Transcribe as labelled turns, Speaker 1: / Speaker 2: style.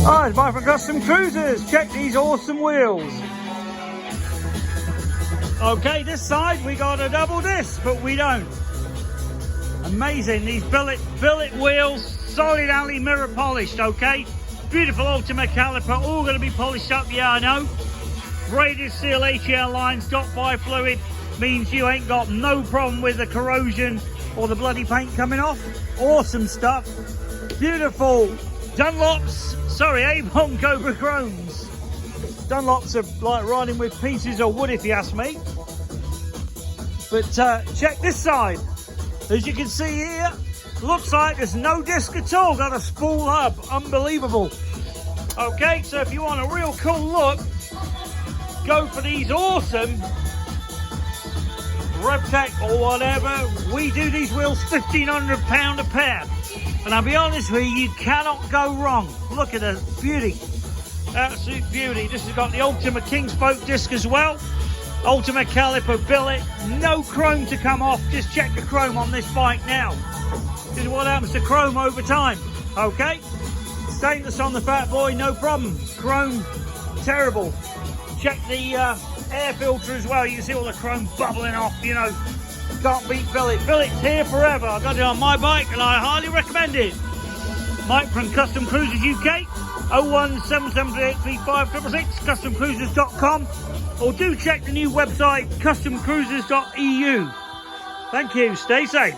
Speaker 1: Hi, it's Mike from Custom Cruisers. Check these awesome wheels. Okay, this side we got a double disc, but we don't. Amazing, these billet wheels, solid alley mirror polished, okay? Beautiful ultimate caliper, all going to be polished up, yeah, I know. Braided steel HEL lines, dot by fluid, means you ain't got no problem with the corrosion or the bloody paint coming off. Awesome stuff. Beautiful Dunlops, sorry, Avon Cobra Chromes. Dunlops are like riding with pieces of wood if you ask me. But check this side. As you can see here, looks like there's no disc at all. Got a spool hub, unbelievable. Okay, so if you want a real cool look, go for these awesome RevTech or whatever. We do these wheels £1,500 a pair. And I'll be honest with you cannot go wrong. Look at the beauty. Absolute beauty. This has got the ultimate king spoke disc as well. Ultimate caliper billet. No chrome to come off. Just check the chrome on this bike now. This is what happens to chrome over time. Okay? Stainless on the Fat Boy, no problem. Chrome, terrible. Check the air filter as well. You can see all the chrome bubbling off, you know. Can't beat billet. Billet's here forever. I got it on my bike and I highly recommend it. Mike from Custom Cruisers UK, 01773835666, customcruisers.com, or do check the new website, customcruisers.eu. Thank you. Stay safe.